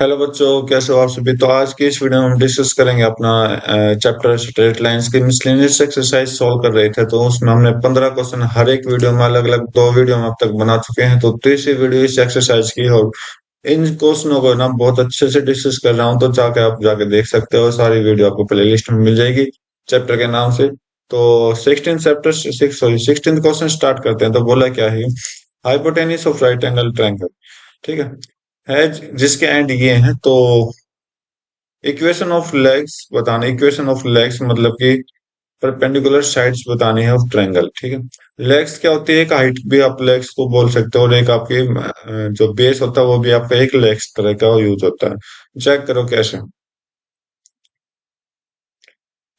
Hello बच्चों, कैसे हो आप सभी। तो आज की इस वीडियो में हम डिस्कस करेंगे अपना चैप्टर स्ट्रेट लाइंस की मिसलेनियस एक्सरसाइज सॉल्व कर रहे थे। तो उसमें हमने 15 क्वेश्चन हर एक वीडियो में अलग अलग 2 वीडियो में अब तक बना चुके हैं। तो तीसरी वीडियो इस एक्सरसाइज की, और इन क्वेश्चनों को ना बहुत अच्छे से डिस्कस कर रहा हूँ। तो जाके आप जाके देख सकते हो, सारी वीडियो आपको प्ले लिस्ट में मिल जाएगी चैप्टर के नाम से। तो 16 क्वेश्चन स्टार्ट करते हैं। तो बोला क्या है, hypotenuse of right angle triangle. ठीक है जिसके एंड ये हैं। तो इक्वेशन ऑफ लेग्स बताना, इक्वेशन ऑफ लेग्स मतलब कि परपेंडिकुलर साइड्स बतानी है ऑफ ट्रायंगल। ठीक है, लेग्स क्या होती है, एक हाइट भी आप लेग्स को बोल सकते हो, और एक आपकी जो बेस होता है वो भी आपका एक लेग्स तरह का यूज होता है। चेक करो कैसे।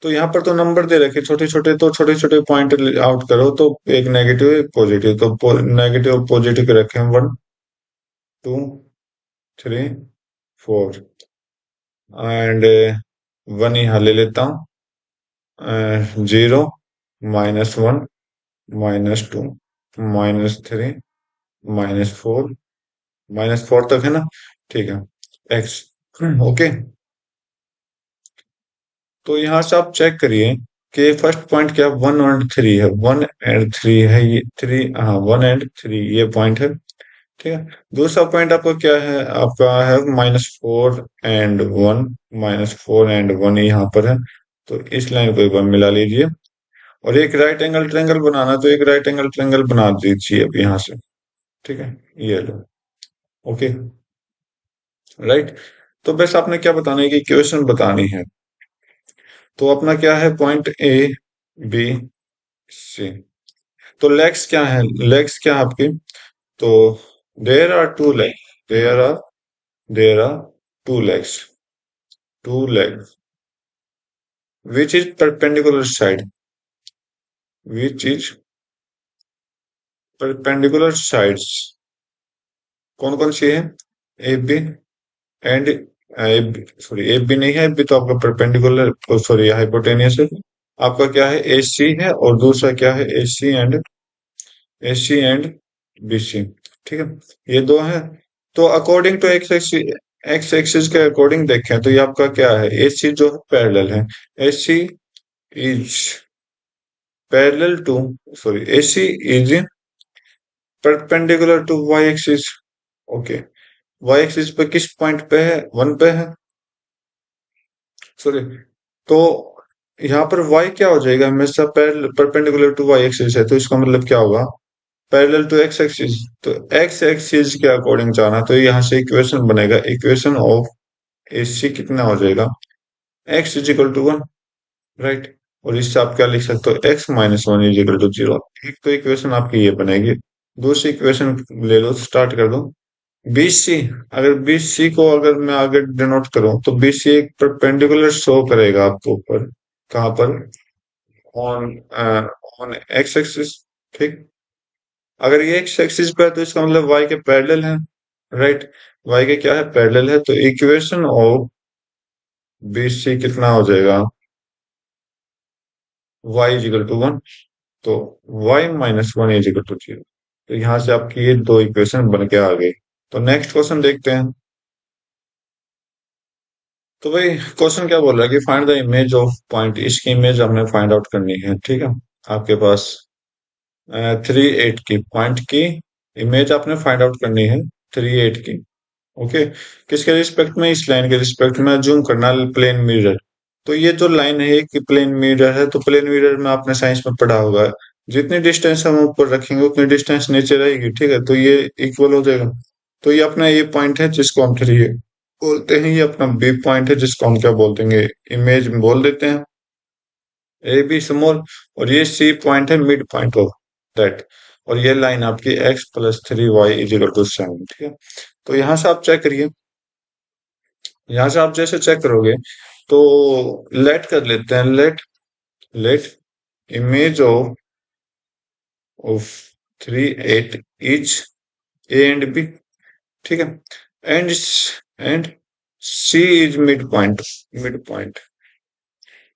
तो यहाँ पर तो नंबर दे रखे छोटे छोटे, तो छोटे छोटे पॉइंट आउट करो। तो एक नेगेटिव एक पॉजिटिव, तो नेगेटिव पॉजिटिव के रखे हैं 1 2 3 4, एंड 1 यहाँ ले लेता हूँ। 0 -1 -2 -3 -4, -4 तक है ना। ठीक है, एक्स। ओके। तो यहाँ से आप चेक करिए कि फर्स्ट पॉइंट क्या, 1 और 3 है, 1 और 3 है, ये 3, हाँ 1 और 3 ये पॉइंट है। ठीक है, दूसरा पॉइंट आपका क्या है, आपका है -4 और 1, -4 और 1 यहाँ पर है। तो इस लाइन को एक बार मिला लीजिए, और एक राइट एंगल ट्रायंगल बनाना, तो एक राइट एंगल ट्रायंगल बना दीजिए अब यहाँ से। ठीक है, ये लो। Okay, right. तो बस आपने क्या बताना है कि इक्वेशन बतानी है। तो अपना क्या है, पॉइंट ए बी सी। तो लेग्स क्या है, लेग्स क्या है आपकी। तो there are two leg, there are two legs, two legs which is perpendicular side, which is perpendicular sides. कौन कौन सी है, A B and, sorry A B नहीं है, ए बी तो आपका परपेंडिकुलर, सॉरी हाइपोटेनियस है। आपका क्या है, ए सी है, और दूसरा क्या है, A C and B C. ठीक है, ये दो है। तो अकॉर्डिंग टू एक्स एक्सिस के अकॉर्डिंग देखें तो ये आपका क्या है, ए सी जो है पैरेलल है। A C is parallel to, sorry A C is perpendicular to Y axis. Okay, Y axis पे किस पॉइंट पे है, 1 पे है, सॉरी। तो यहाँ पर y क्या हो जाएगा, हमेशा परपेंडिकुलर टू y एक्सिस है, तो इसका मतलब क्या होगा, पैरेलल टू x एक्सिस। तो x एक्सिस के अकॉर्डिंग जाना, तो यहाँ से इक्वेशन बनेगा, इक्वेशन ऑफ AC कितना हो जाएगा, x is equal to 1, right. और इससे आप क्या लिख सकते हो, x -1 इज इक्वल टू 0। एक तो इक्वेशन आपकी ये बनेगी। दूसरी इक्वेशन ले लो, स्टार्ट कर दो। BC, अगर BC को अगर मैं आगे डिनोट करूं, तो BC एक परपेंडिकुलर शो करेगा आपको ऊपर, कहाँ पर, ऑन ऑन एक्स एक्सिस। ठीक, अगर ये एक्स एक्सिस पे है तो इसका मतलब y के पैरेलल है, राइट। y के क्या है, पैरेलल है। तो इक्वेशन ऑफ BC कितना हो जाएगा, y इज इक्वल टू 1। तो y -1 इज इक्वल टू 0। तो यहाँ से आपकी ये दो इक्वेशन बन के आ गई। तो नेक्स्ट क्वेश्चन देखते हैं। तो भाई क्वेश्चन क्या बोल रहा है कि find the image of point, इसकी इमेज हमने फाइंड आउट करनी है। ठीक है, आपके पास 3 8 की पॉइंट की इमेज आपने फाइंड आउट करनी है, 3 8 की। ओके, किसके रिस्पेक्ट में, इस लाइन के रिस्पेक्ट में। जूम करना प्लेन मिरर। तो ये जो लाइन है कि प्लेन मिरर है, तो प्लेन मिरर में आपने साइंस में पढ़ा होगा, जितनी डिस्टेंस हम ऊपर रखेंगे उतनी डिस्टेंस नीचे रहेगी। ठीक है, तो ये इक्वल हो जाएगा। तो ये अपना ये पॉइंट है जिसको हम 3 बोलते हैं, ये अपना बी पॉइंट है जिसको हम क्या बोलते हैं, इमेज में बोल देते हैं, ए बी स्मॉल। और ये सी पॉइंट है, मिड पॉइंट ऑफ दैट। और ये लाइन आपकी x + 3y is equal to 7। ठीक है, तो यहाँ से आप चेक करिए, यहाँ से आप जैसे चेक करोगे, तो लेट कर लेते हैं, let let image of 3 8 is A and B. ठीक है, and and C is mid point, mid point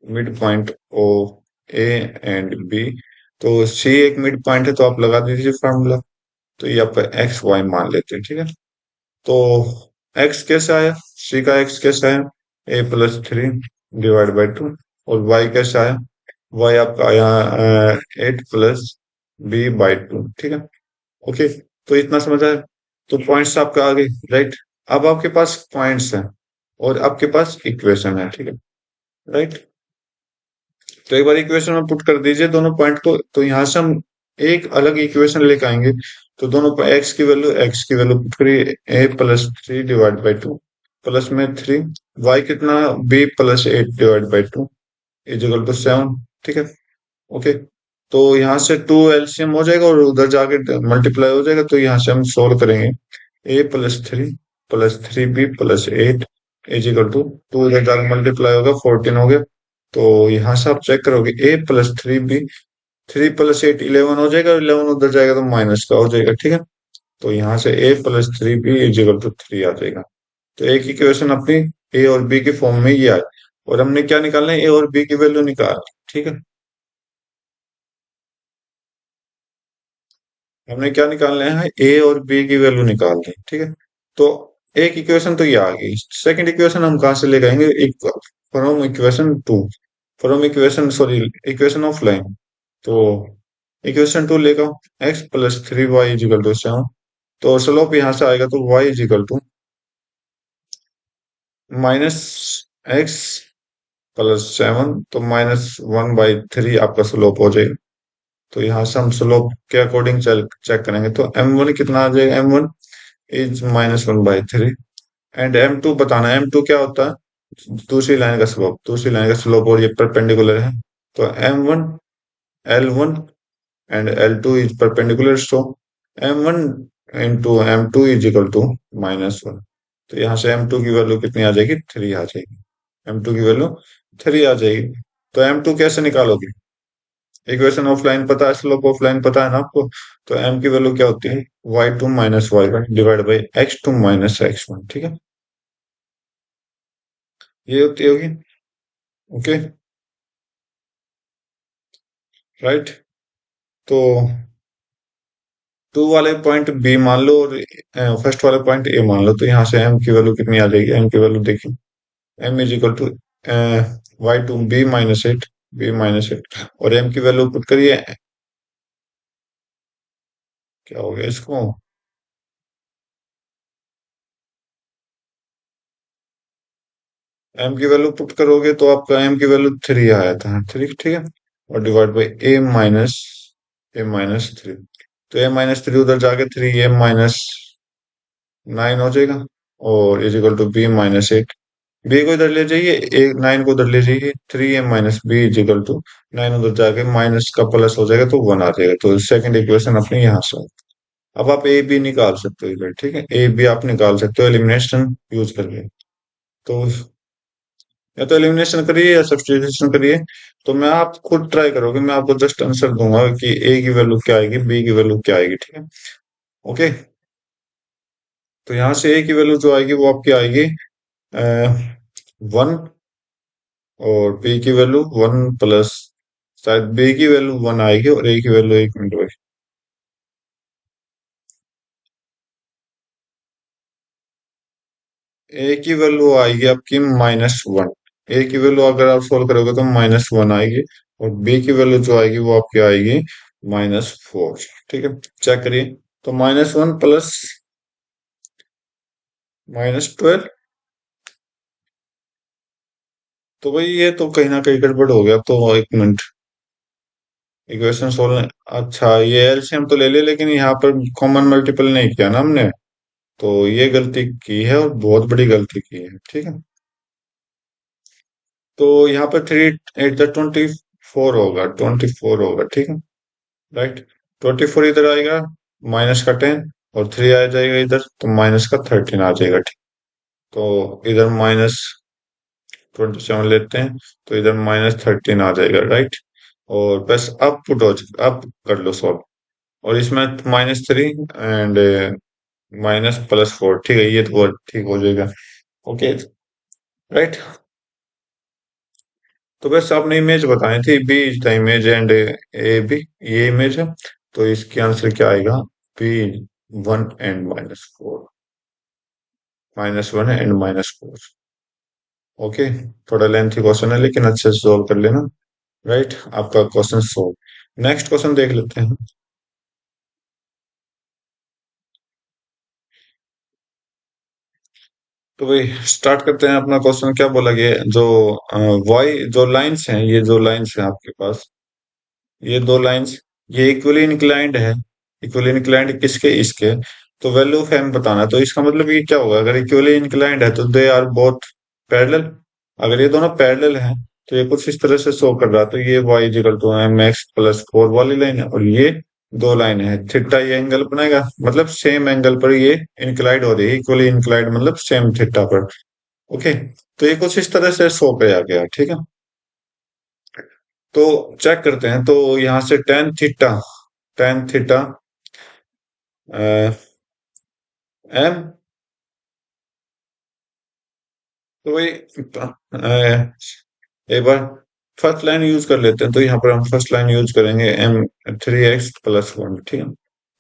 mid point of A and B. तो सी एक मिड पॉइंट है, तो आप लगा दीजिए फार्मूला। तो ये आपका एक्स वाई मान लेते हैं। ठीक है, तो एक्स कैसे आया, सी का एक्स कैसे आया, a+3 डिवाइड बाई 2। और वाई कैसे आया, वाई आपका आया 8+b/2, ठीक है। ओके, तो इतना समझ आया। तो पॉइंट्स आपका आ गए, राइट। अब आपके पास पॉइंट्स हैं और आपके पास इक्वेशन है, ठीक है, राइट। तो एक बार इक्वेशन में पुट कर दीजिए दोनों पॉइंट को, तो यहां से हम एक अलग इक्वेशन लेकर आएंगे। तो दोनों एक्स की वैल्यू पुट करिए, a+3 डिवाइड बाई 2 प्लस में 3, वाई कितना, b+8 divide by 2 is equal to 7, ठीक है। ओके, तो यहाँ से 2 एलसीएम हो जाएगा और उधर जाके मल्टीप्लाई हो जाएगा, तो यहाँ से हम सोल्व करेंगे। a+3 + 3b+8 is equal to 2, इधर जाकर मल्टीप्लाई होगा 14 हो गया। तो यहाँ से आप चेक करोगे, a+3b, 3+8 11 हो जाएगा, 11 उधर जाएगा तो माइनस का हो जाएगा, ठीक है। तो यहाँ से a+3b=3 आ जाएगा। तो एक इक्वेशन अपनी ए और बी के फॉर्म में ये आए, और हमने क्या निकालना है, ए और बी की वैल्यू निकाल, ठीक है। हमने क्या निकालना है, ए और बी की वैल्यू निकालनी है, ठीक है। तो एक इक्वेशन तो ये आ गई। सेकंड इक्वेशन हम कहाँ से ले आएंगे, एक from equation 2, from equation sorry equation of line. तो इक्वेशन 2 लेगा, x+3y=7। तो स्लोप यहाँ से आएगा, तो y=−x+7, तो -1/3 आपका स्लोप हो जाएगा। तो यहाँ से हम स्लोप के अकॉर्डिंग चेक करेंगे, तो m1 कितना आ जाएगा, m1 इज -1/3। एंड m2 बताना है, m2 क्या होता है, दूसरी लाइन का स्लोप, और ये परपेंडिकुलर है। तो m1 L1 and L2 is perpendicular, so m1 into m2 is equal to -1। तो यहाँ से m2 की वैल्यू कितनी आ जाएगी, 3 आ जाएगी। m2 की वैल्यू 3 आ जाएगी। तो m2 कैसे निकालोगे, इक्वेशन ऑफ लाइन पता है, स्लोप ऑफ लाइन पता है ना आपको। तो m की वैल्यू क्या होती है, y2 - y1 divide by x2 - x1, ठीक है। ये होती होगी, ओके, राइट। तो 2 वाले पॉइंट बी मान लो और फर्स्ट वाले पॉइंट ए मान लो, तो यहाँ से m की वैल्यू कितनी आ जाएगी, m की वैल्यू देखिए, m=, y2 b-8 और m की वैल्यू पुट करिए, क्या हो गया इसको, m की वैल्यू पुट करोगे तो आपका m की वैल्यू 3 आया था, 3, ठीक है। और डिवाइड बाई a-3, तो a-3 उधर जाके 3m-9 हो जाएगा, और b-8, बी को इधर ले जाइए, 9 को उधर ले जाइए, 3m-b=9, उधर जाके माइनस का प्लस हो जाएगा तो 1 आ जाएगा। तो सेकंड इक्वेशन अपनी यहाँ से। अब आप ए बी निकाल सकते हो इधर, ठीक है, ए बी आप निकाल सकते हो एलिमिनेशन यूज करके। तो या तो एलिमिनेशन करिए या सब्स्टिट्यूशन करिए। तो मैं आप खुद ट्राई करोगे, मैं आपको जस्ट आंसर दूंगा कि ए की वैल्यू क्या आएगी, बी की वैल्यू क्या आएगी, ठीक है। ओके, तो यहाँ से ए की वैल्यू जो आएगी वो आपकी आएगी 1, और बी की वैल्यू 1 प्लस, शायद बी की वैल्यू 1 आएगी और ए की वैल्यू 1 मिनट होगी। ए की वैल्यू आएगी आपकी -1, ए की वैल्यू अगर आप सोल्व करोगे तो -1 आएगी, और बी की वैल्यू जो आएगी वो आपकी आएगी -4, ठीक है। चेक करिए, तो -1 प्लस -12, तो भाई ये तो कहीं ना कहीं गड़बड़ हो गया। तो एक मिनट, इक्वेशन सोल्व, अच्छा ये एलसीएम तो ले ले, लेकिन यहाँ पर कॉमन मल्टीपल नहीं किया ना हमने, तो ये गलती की है और बहुत बड़ी गलती की है, ठीक है। तो यहाँ पर 3 8 × 24 होगा, 24 होगा, ठीक है, राइट। 24 इधर आएगा, माइनस का 10, और 3 आ जाएगा इधर, तो माइनस का 13 आ जाएगा, ठीक। तो इधर -27 लेते हैं, तो इधर -13 आ जाएगा, राइट। और बस अब पुट हो, अब कर लो सॉल्व, और इसमें -3 एंड -+4, ठीक है, ये तो ठीक हो जाएगा, ओके, राइट। तो बस आपने इमेज बताई थी, B is the image and A B, ये इमेज है। तो इसके आंसर क्या आएगा, बी 1 एंड -4, -1 एंड -4। ओके, थोड़ा लेंथी क्वेश्चन है लेकिन अच्छे से सॉल्व कर लेना। राइट, आपका क्वेश्चन सॉल्व। नेक्स्ट क्वेश्चन देख लेते हैं। तो भाई स्टार्ट करते हैं। अपना क्वेश्चन क्या बोला गया है? जो वाई जो लाइंस हैं, ये जो लाइंस हैं आपके पास, ये दो लाइंस, ये इक्वली इंक्लाइंड है। इक्वली इंक्लाइंड किसके? इसके। तो वैल्यू ऑफ एम बताना है। तो इसका मतलब ये क्या होगा? अगर इक्वली इंक्लाइंड है तो दे आर बोथ पैरेलल। अगर ये दोनों पैरेलल हैं तो ये कुछ इस तरह से शो कर रहा है। तो ये y equal to M x plus 4 वाली लाइन है, और ये दो लाइन है। थीटा ये एंगल बनाएगा, मतलब सेम एंगल पर ये इंक्लाइंड हो रही है। इक्वली इंक्लाइंड मतलब सेम थीटा पर। ओके, तो ये कुछ इस तरह से शो किया गया। ठीक है, तो चेक करते हैं। तो यहाँ से टेन थीटा एम, तो वही एक बार फर्स्ट लाइन यूज कर लेते हैं। तो यहाँ पर हम फर्स्ट लाइन यूज करेंगे एम 3x+1। ठीक है,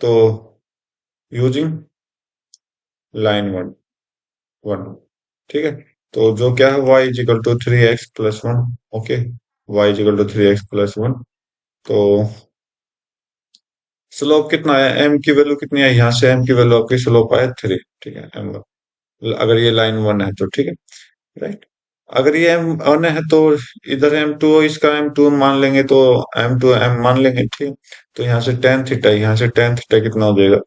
तो यूजिंग लाइन वन वन। ठीक है, तो जो क्या है y equal to 3x+1। Okay, y equal to 3x+1। तो स्लोप कितना है? m की वैल्यू कितनी है? यहाँ से m की वैल्यू आपकी स्लोप आया 3। ठीक है, m, अगर ये लाइन वन है तो। ठीक है, राइट। अगर ये एम वन है तो इधर M2, इसका M2 मान लेंगे तो M2 M मान लेंगे। ठीक है, तो यहाँ से टेन थीटा, यहाँ से टेन थीटा कितना हो जाएगा?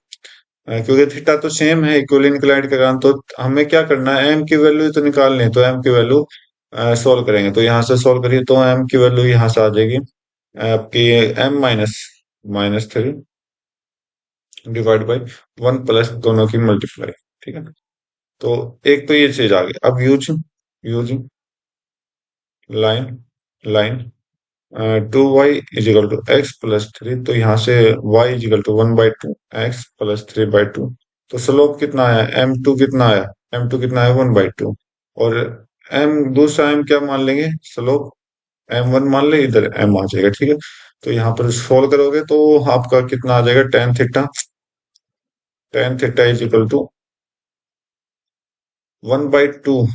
क्योंकि थीटा तो सेम है इक्वली इंक्लाइंड के कारण, तो हमें क्या करना है? एम की वैल्यू तो निकालनी है। तो एम की वैल्यू सोल्व करेंगे। तो यहाँ से सोल्व करिए तो एम की वैल्यू यहाँ से आ जाएगी आपकी M minus minus 3 divide by 1 plus दोनों की मल्टीप्लाई। ठीक है, तो एक तो ये चीज आ गई। अब using using line line 2y equal to x plus 3। तो यहाँ से y equal to 1/2 x plus 3/2। तो स्लोप कितना आया? m2 कितना आया? m2 कितना है? 1/2। और m दूसरा m क्या मान लेंगे? स्लोप m1 मान ले, इधर m आ जाएगा। ठीक है, तो यहाँ पर सोल्व करोगे तो आपका कितना आ जाएगा? टेन थीटा इजिकल टू 1/2,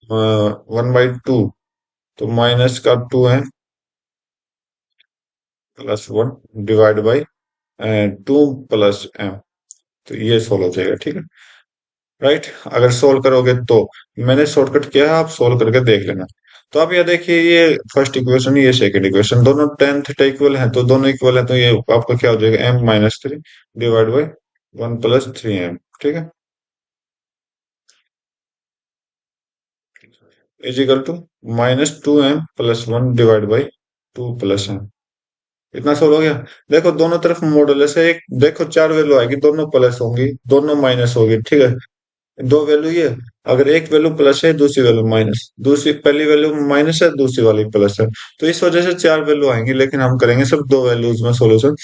1/2, तो माइनस का 2m plus 1 divide by 2 plus m। तो ये सोल्व हो जाएगा। ठीक है, राइट। अगर सोल्व करोगे तो मैंने शॉर्टकट किया है, आप सोल्व करके देख लेना। तो आप ये देखिए, ये फर्स्ट इक्वेशन, ये सेकंड इक्वेशन, दोनों टेन थीटा इक्वल है। तो दोनों इक्वल है तो ये आपका क्या हो जाएगा? m-3 divide by 1 + 3m। ठीक है, equal to -2m plus 1 divide by 2 plus m। इतना सोल्व हो गया। देखो दोनों तरफ मॉडुलस है। एक देखो, चार वैल्यू आएगी, दोनों प्लस होंगी, दोनों माइनस होगी। ठीक है, दो वैल्यू ये, अगर एक वैल्यू प्लस है दूसरी वैल्यू माइनस, दूसरी पहली वैल्यू माइनस है दूसरी वाली प्लस है, तो इस वजह से चार वैल्यू आएंगी। लेकिन हम करेंगे सब दो वैल्यूज में सोल्यूशन,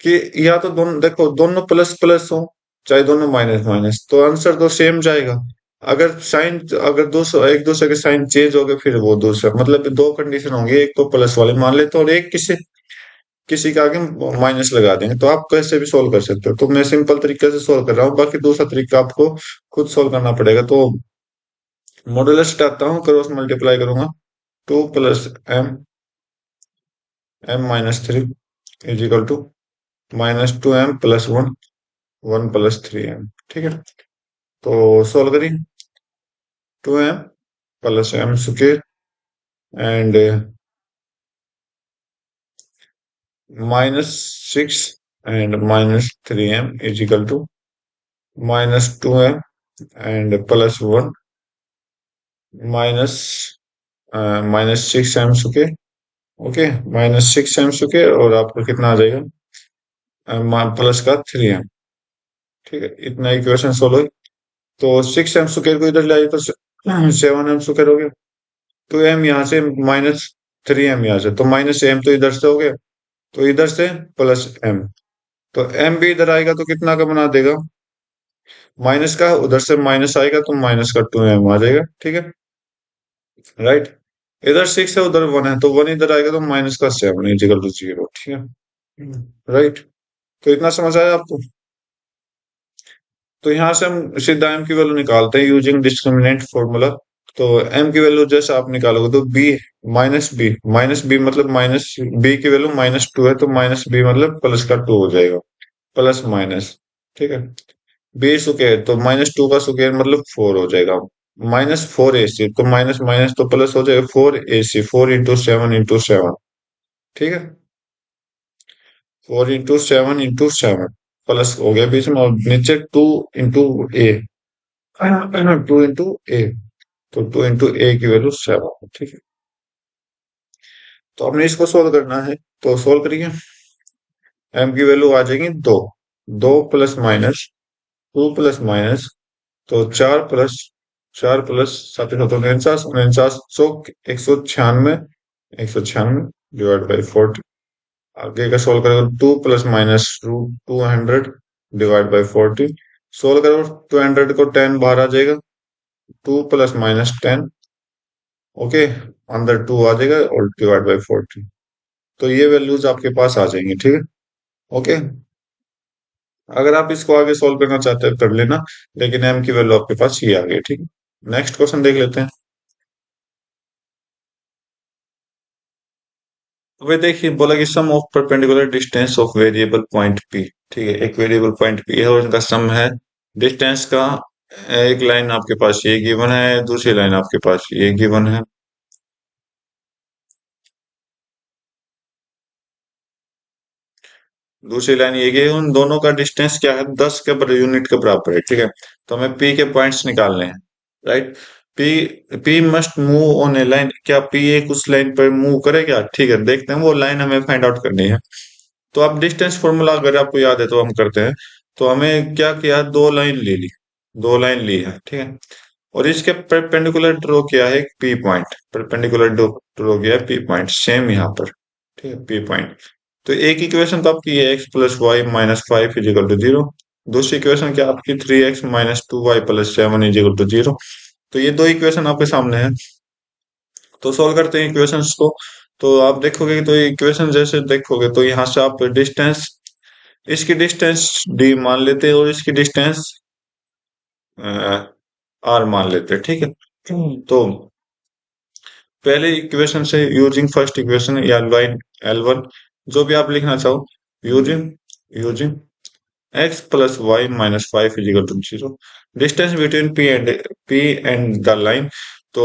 कि या तो दोनों देखो, दोनों प्लस प्लस हो, चाहे दोनों माइनस माइनस, तो आंसर तो सेम जाएगा। अगर साइन, अगर दूसरा एक दूसरे के साइन चेंज हो गए फिर वो दूसरा, मतलब दो कंडीशन होंगी, एक तो प्लस वाले मान लेते और एक किसी किसी के आगे माइनस लगा देंगे। तो आप कैसे भी सोल्व कर सकते हो। तो मैं सिंपल तरीके से सोल्व कर रहा हूँ, बाकी दूसरा तरीका आपको खुद सोल्व करना पड़ेगा। तो मॉडुलस हटाता हूँ, क्रॉस मल्टीप्लाई करूंगा। 2 + m, m-3 is equal to -2m plus 1, 1 + 3m। ठीक है, तो सोल्व करिए। 2m + m² and -6 and -3m equal to -2m and plus 1 minus -6m²। Okay, -6m² और आपको कितना आ जाएगा? प्लस का 3m। ठीक है, इतना इक्वेशन सोल्व है। तो 6m² को इधर ले आइए तो 7m² हो गया। तो m यहाँ से -3m यहाँ से, तो -m तो इधर से हो गया, तो इधर से प्लस m। तो m भी इधर आएगा तो कितना का बना देगा? माइनस का, उधर से माइनस आएगा तो माइनस का 2m आ जाएगा। ठीक है, राइट। इधर 6 है उधर 1 है, तो 1 इधर आएगा तो माइनस का 7 इजिकल टू 0। ठीक है, राइट। तो इतना समझ आया आपको? तो यहाँ से हम सीधा एम की वैल्यू निकालते हैं यूजिंग डिस्क्रिमिनेंट फॉर्मूला। तो एम की वैल्यू जैसे आप निकालोगे तो बी मतलब माइनस बी की वैल्यू -2 है, तो -b मतलब प्लस का 2 हो जाएगा, प्लस माइनस। ठीक है, बी स्क्वायर तो -2 का स्क्वायर मतलब 4 हो जाएगा, -4ac तो माइनस माइनस तो प्लस हो जाएगा, 4ac 4 × 7 × 7। ठीक है, 4 × 7 × 7 प्लस हो गया बीच में, और नीचे 2 × a, 2 × a, तो 2 × a की वैल्यू 7। ठीक है, तो हमने इसको सोल्व करना है, तो सोल्व करिए। एम की वैल्यू आ जाएगी 2, 2 प्लस माइनस 2 प्लस माइनस, तो 4 प्लस 4 प्लस 7 49, 196, 196 डिवाइड बाई 40। आगे का सोल्व करेगा, 2 + -√200 डिवाइड बाई 40। सोल्व करो, 200 को 10 बाहर आ जाएगा, 2 + -10। ओके, अंदर 2 आ जाएगा और डिवाइड बाई 40। तो ये वैल्यूज आपके पास आ जाएंगी। ठीक है, ओके। अगर आप इसको आगे सोल्व करना चाहते हैं कर लेना, लेकिन एम की वैल्यू आपके पास ये आ गई। ठीक है, नेक्स्ट क्वेश्चन देख लेते हैं। वे देखिए, बोला कि sum of perpendicular distance of variable point P. ठीक है, एक वेरिएबल पॉइंट पी है और इनका सम है डिस्टेंस का। एक लाइन आपके पास ये गिवन है, दूसरी लाइन आपके पास ये गिवन है। दूसरी लाइन ये कि उन दोनों का डिस्टेंस क्या है, 10 के पर यूनिट के बराबर है। ठीक है, तो हमें पी के पॉइंट्स निकालने हैं, right. P P must move on A line, क्या पी एक उस लाइन पर मूव करेगा? ठीक है, देखते हैं, वो लाइन हमें फाइंड आउट करनी है। तो आप डिस्टेंस फॉर्मूला अगर आपको याद है तो हम करते हैं। तो हमें क्या किया, दो लाइन ले ली, दो लाइन ली है। ठीक है, और इसके परपेंडिकुलर ड्रॉ किया है पी पॉइंट, परपेंडिकुलर ड्रॉ किया है पी पॉइंट, सेम यहाँ पर। ठीक है, पी पॉइंट। तो एक इक्वेशन तो आपकी ये x + y - 5 = 0। दूसरी इक्वेशन क्या आपकी 3x - 2y + 7 = 0। तो ये दो इक्वेशन आपके सामने है। तो सॉल्व करते हैं इक्वेशंस को। तो आप देखोगे, तो इक्वेशन जैसे देखोगे तो यहाँ से आप डिस्टेंस, इसकी डिस्टेंस d मान लेते हैं और इसकी डिस्टेंस r मान लेते हैं। ठीक है, तो पहले इक्वेशन से यूजिंग फर्स्ट इक्वेशन या लाइन L1, जो भी आप लिखना चाहो, using using x + y - 5 = 0, distance between p and the line. तो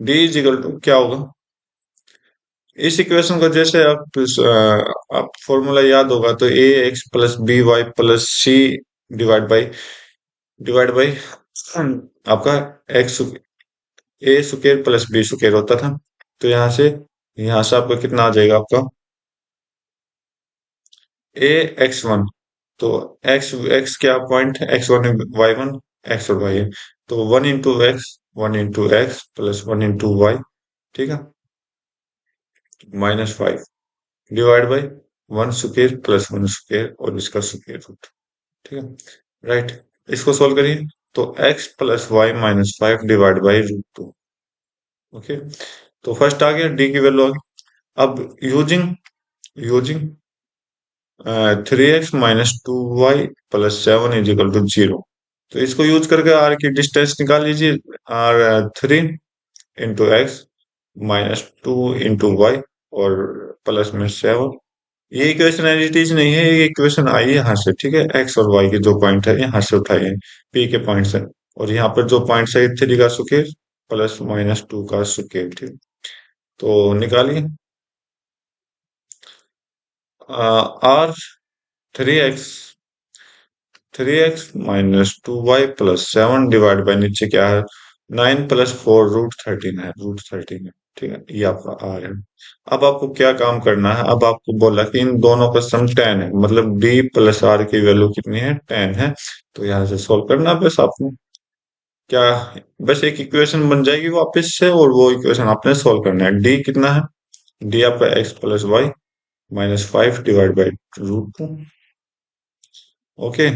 d = क्या होगा, इस इक्वेशन को जैसे आप फॉर्मूला याद होगा, तो ax + by + c divide by आपका x a square + b square होता था। तो यहाँ से आपका कितना आ जाएगा, आपका a x1, तो x क्या पॉइंट है, x1 y1, x और y है, तो 1 × x + 1 × y। ठीक है, -5 डिवाइड बाई 1 स्क्वायर + 1 स्क्वायर और इसका स्क्वायर रूट। ठीक है, राइट। इसको सोल्व करिए, तो x + y - 5 divide by √2। Okay, तो फर्स्ट आ गया, d की वैल्यू आ गई। अब यूजिंग यूजिंग 3x - 2y + 7 = 0, तो इसको यूज करके r की डिस्टेंस निकाल लीजिए। r 3 × x - 2 × y और प्लस में 7। ये इक्वेशन एज इट इज नहीं है, ये इक्वेशन आई है यहाँ से। ठीक है, एक्स और वाई के जो पॉइंट है यहाँ से उठाए हैं, पी के पॉइंट से, और यहाँ पर जो पॉइंट है 3 का स्क्वायर + -2 का स्क्वायर। ठीक, तो निकालिए। Are 3x - 2y + 7 divide by नीचे क्या है, 9 + 4 √13 है, √13 है। ठीक है, ये आपका आर है। अब आपको क्या काम करना है, अब आपको बोला कि इन दोनों का सम 10 है, मतलब d + r की वैल्यू कितनी है, 10 है। तो यहाँ से सोल्व करना है बस आपको, क्या, बस एक इक्वेशन बन जाएगी वापस से, और वो इक्वेशन आपने सोल्व करना है। d कितना है, d आपका x + y - 5 divide by √2। Okay,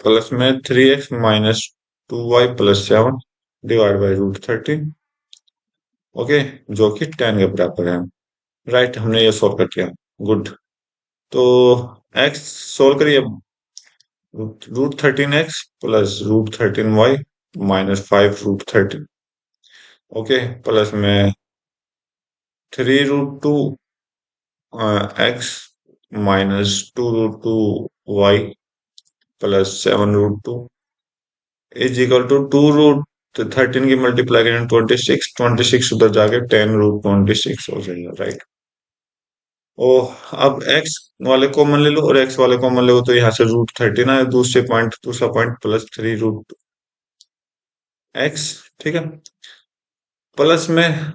plus में 3x - 2y + 7 divide by √13। Okay, जो कि 10 के बराबर है। राइट, हमने ये सॉल्व कर दिया। गुड। तो एक्स सोल्व करिए। Root 13 x plus root 13 y -5 root 13। ओके, प्लस में 3 root 2 x -2 root 2 y +7 root 2 is equal to 2 root 13 की मल्टीप्लाई करें 26 उधर जाके 10 रूट 26 हो जाएगा, राइट। ओ, अब एक्स वाले कॉमन ले लो और एक्स वाले कॉमन ले लो, तो यहाँ से रूट 13 आए, दूसरा पॉइंट +3 रूट एक्स, ठीक है। प्लस में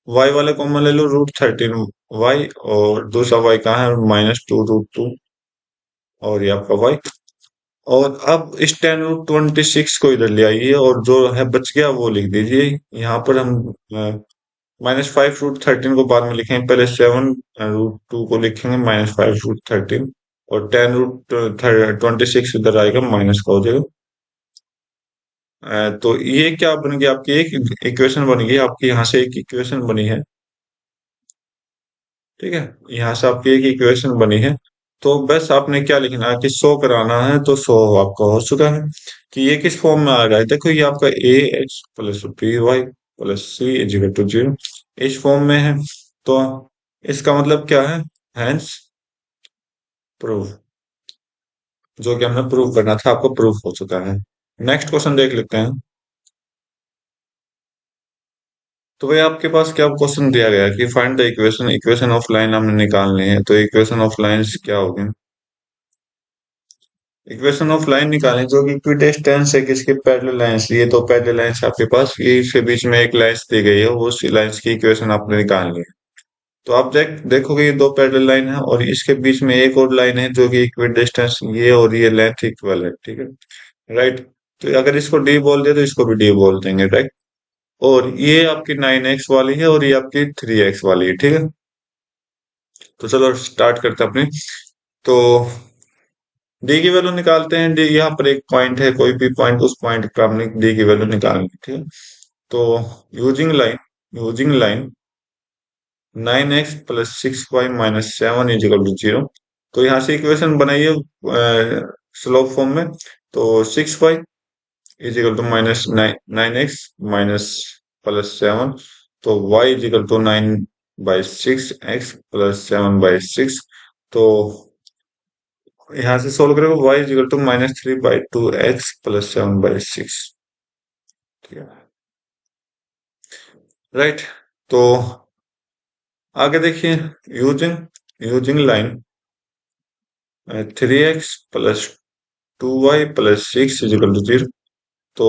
वाई वाले कॉमन ले लो, रूट 13 वाई, और दूसरा वाई कहाँ है, -2 रूट 2, और ये आपका वाई। और अब इस 10 रूट 26 को इधर ले आइए, और जो है बच गया वो लिख दीजिए। यहाँ पर हम -5 रूट 13 को बाद में लिखेंगे, पहले 7 रूट 2 को लिखेंगे -5 रूट 13, और 10 रूट 26 इधर आएगा, माइनस का हो जाएगा। तो ये क्या बन गया, आपकी एक इक्वेशन बन गई, आपकी यहाँ से एक इक्वेशन बनी है, ठीक है। यहाँ से आपकी एक इक्वेशन बनी है। तो बस आपने क्या लिखना है कि 100 कराना है, तो 100 आपका हो चुका है। कि ये किस फॉर्म में आ रहा है, देखो ये आपका A X plus B Y plus C equal to 0 इस फॉर्म में है। तो इसका मतलब क्या है, हैंस प्रूफ, जो कि हमने प्रूव करना था, आपको प्रूफ हो चुका है। नेक्स्ट क्वेश्चन देख लेते हैं। तो भाई आपके पास क्या क्वेश्चन दिया गया है कि find the equation, equation of line हमने निकालनी है। तो इक्वेशन ऑफ लाइंस क्या होगी, इक्वेशन ऑफ लाइन निकालें जो कि इक्विडिस्टेंस है किसके, पैरेलल लाइंस। ये तो पैरेलल लाइंस आपके पास, ये इसके बीच में एक लाइंस दी गई है, वो उसी लाइंस की इक्वेशन आपने निकालनी है। तो आप देखोगे ये दो पैरेलल लाइन है, और इसके बीच में एक और लाइन है जो कि इक्विडिस्टेंस, ये और ये लेंथ इक्वल है, ठीक है, राइट। तो अगर इसको डी बोल दिया तो इसको भी डी बोल देंगे, राइट। और ये आपकी 9x वाली है, और ये आपकी 3x वाली है, ठीक है। तो चलो स्टार्ट करते हैं अपनी। तो डी की वैल्यू निकालते हैं। डी यहाँ पर एक पॉइंट है, कोई भी पॉइंट, उस पॉइंट पर हमने डी की वैल्यू निकालनी है, ठीक है। तो using line 9x plus 6y -7 equal to 0। तो यहाँ से इक्वेशन बनाइए स्लोप फॉर्म में। तो 6y is equal to -9x minus +7, तो y equal to 9/6 x plus 7/6। तो यहाँ से सोल्व करेंगे, y equal to -3/2x plus 7/6, ठीक है, राइट। तो आगे देखिए, using using line 3x plus 2y plus 6 equal to 0। तो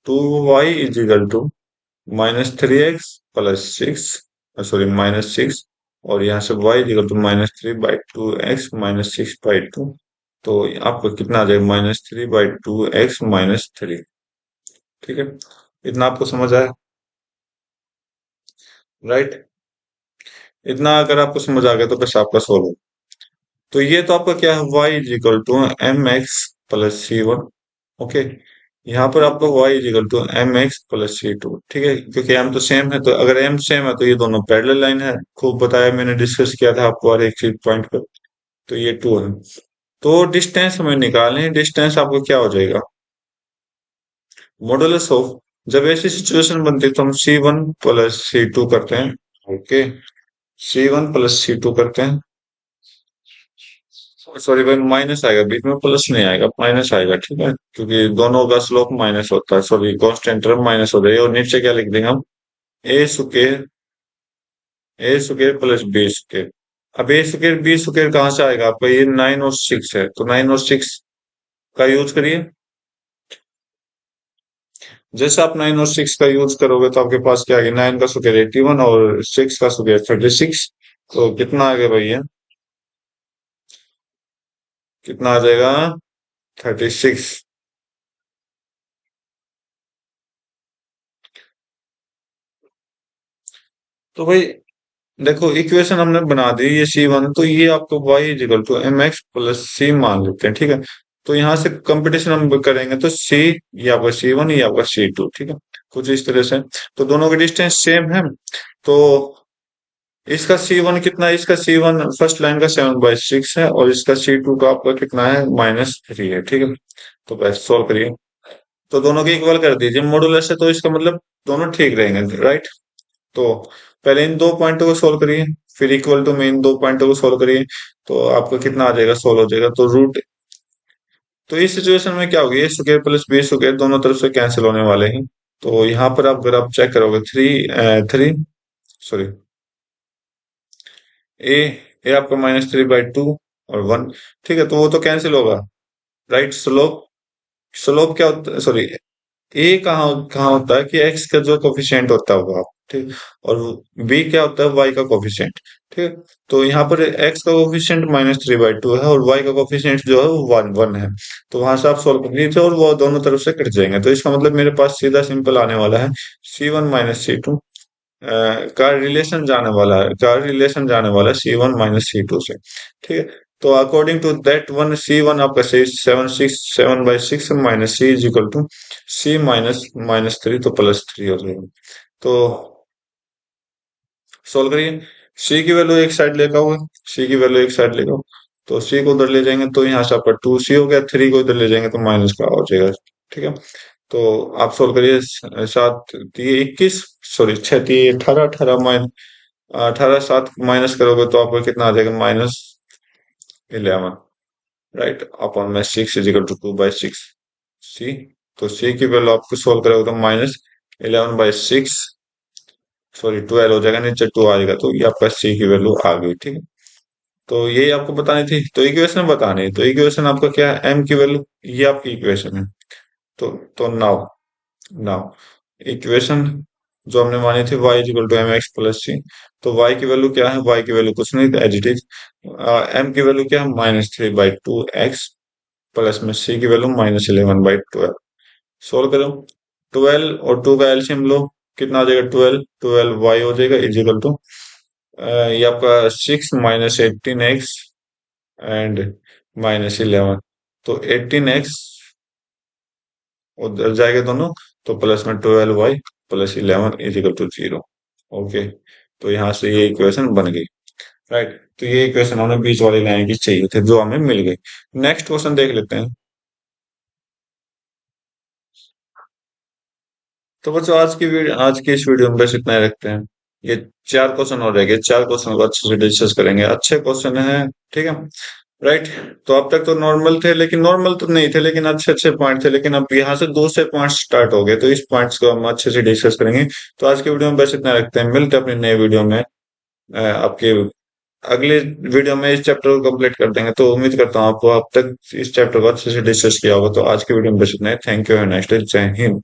2y equal to -3x plus 6, sorry -6, और यहाँ से y इजिकल टू -3/2x -6/2। तो आपको कितना आ जाएगा, -3/2x -3, ठीक है। इतना आपको समझ आया, राइट। इतना अगर आपको समझ आ गया तो बस आपका सोल्व हो। तो ये तो आपका क्या है, y equal to mx+c1, okay. यहाँ पर आपका y इजिकल टू mx+c2, ठीक है, क्योंकि m तो सेम है। तो अगर m सेम है तो ये दोनों पैरेलल लाइन है, खूब बताया मैंने, डिस्कस किया था आपको हर एक चीज पॉइंट पर। तो ये 2 है। तो डिस्टेंस हमें निकालनी है। डिस्टेंस आपको क्या हो जाएगा, मॉडुलस ऑफ, जब ऐसी सिचुएशन बनती है तो हम C1+C2 करते हैं, ओके। C1+C2 करते हैं, सॉरी भाई, माइनस आएगा बीच में, प्लस नहीं आएगा, माइनस आएगा, ठीक है, क्योंकि दोनों का स्लोप माइनस होता है, सॉरी कांस्टेंट टर्म माइनस हो जाएगा। और नीचे क्या लिख देंगे हम, ए स्क्वायर प्लस बी स्क्वायर। अब ए स्क्वायर बी स्क्वायर कहाँ से आएगा आपका, ये 9 और 6 है, तो 9 और 6 का यूज करिए। जैसे आप 9 और 6 का यूज करोगे तो आपके पास क्या आ गया, 9 का स्क्वायर 81 और 6 का स्क्वायर 36। तो कितना आ गया भैया, कितना आ जाएगा, 36। तो भाई देखो, इक्वेशन हमने बना दी ये C1, तो ये आपको y इजिकल टू mx+c मान लेते हैं, ठीक है। तो यहाँ से कंपटीशन हम करेंगे तो C, ये आपका C1, ये आपका C2, ठीक है, कुछ इस तरह से। तो दोनों के डिस्टेंस सेम है। तो इसका C1 कितना है? इसका C1 फर्स्ट लाइन का 7/6 है और इसका C2 का आपका कितना है? -3 है। ठीक है, तो बस सोल्व करिए। तो दोनों के इक्वल कर दीजिए मॉडुलस से, तो इसका मतलब दोनों ठीक रहेंगे, राइट। तो पहले इन दो पॉइंटों को सोल्व करिए, फिर इक्वल टू में इन दो पॉइंटों को सोल्व करिए, तो आपका कितना आ जाएगा? सोल्व हो जाएगा। तो रूट, तो इस सिचुएशन में क्या होगा? ए स्क्वायर प्लस बी स्क्वायर दोनों तरफ से कैंसिल होने वाले हैं। तो यहाँ पर आप अगर आप चेक करोगे, थ्री सॉरी ए ए आपका -3/2 और 1। ठीक है, तो वो तो कैंसिल होगा, राइट। स्लोप, स्लोप क्या होता है? सॉरी, ए कहाँ कहाँ होता है कि एक्स का जो कोफिशिएंट होता है वो आप, ठीक। और बी क्या होता है? वाई का कोफिशिएंट। ठीक है, तो यहाँ पर एक्स का कोफिशिएंट -3/2 है और वाई का कोफिशिएंट जो है वो 1 है। तो वहां से आप सोल्व कर लीजिए और वो दोनों तरफ से कट जाएंगे, तो इसका मतलब मेरे पास सीधा सिंपल आने वाला है C1 - C2 का रिलेशन जाने वाला है C1 - C2 से। ठीक है, तो according to that one, C1 आपका सही 7/6 minus C is equal to C -3, तो +3 हो जाएगा। तो सोल्व करिए। C की वैल्यू एक साइड लेकर आओ, C की वैल्यू एक साइड लेकर आओ, तो C को उधर ले जाएंगे तो यहाँ से आपका 2C हो गया, 3 को इधर ले जाएंगे तो माइनस का हो जाएगा। ठीक है, तो आप सोल्व करिए। 7×3 = 21, सॉरी 6×3 = 18, 7 माइनस करोगे तो आपको कितना आ जाएगा? -11, राइट, अपॉन में 6 = 2/6। सी, तो सी की वैल्यू आपको सोल्व करोगे तो -11/6, सॉरी 12 हो जाएगा, नीचे 2 आएगा, तो ये आपका सी की वैल्यू आ गई। ठीक है, तो यही आपको बतानी थी, तो इक्वेशन बतानी है। तो इक्वेशन आपका क्या है? एम की वैल्यू, ये आपकी इक्वेशन है। तो नाउ, नाउ इक्वेशन जो हमने मानी थी y = mx + c, तो y की वैल्यू क्या है? y की वैल्यू कुछ नहीं, एज इट इज। m की वैल्यू क्या है? -3/2x, प्लस में c की वैल्यू -11/12। सोल्व करो, 12 और 2 का एलसीएम लो, कितना आ जाएगा? 12, 12y हो जाएगा इज इक्वल टू, ये आपका 6 -18x एंड -11, तो 18x उधर जाएगा दोनों, तो प्लस में 12y + 11 is equal to 0। Okay, तो यहाँ से ये इक्वेशन बन गई, राइट। तो ये इक्वेशन हमें बीच वाली लाइन की चाहिए थे, जो हमें मिल गई। नेक्स्ट क्वेश्चन देख लेते हैं। तो बच्चों आज की इस वीडियो में बस इतना ही रखते हैं। ये 4 क्वेश्चन और रह गए, 4 क्वेश्चन को अच्छे से डिस्कस करेंगे, अच्छे क्वेश्चन है। ठीक है, राइट। तो अब तक तो नॉर्मल थे, लेकिन नॉर्मल तो नहीं थे, लेकिन अच्छे अच्छे पॉइंट थे, लेकिन अब यहाँ से दूसरे पॉइंट स्टार्ट हो गए, तो इस पॉइंट्स को हम अच्छे से डिस्कस करेंगे। तो आज की वीडियो में बस इतना रखते हैं, मिलते हैं अपने नए वीडियो में। आपके अगले वीडियो में इस चैप्टर को कंप्लीट कर देंगे, तो उम्मीद करता हूँ आपको अब तक इस चैप्टर को अच्छे से डिस्कस किया होगा। तो आज की वीडियो में बस इतना है। थैंक यू, नेक्स्ट, जय हिंद।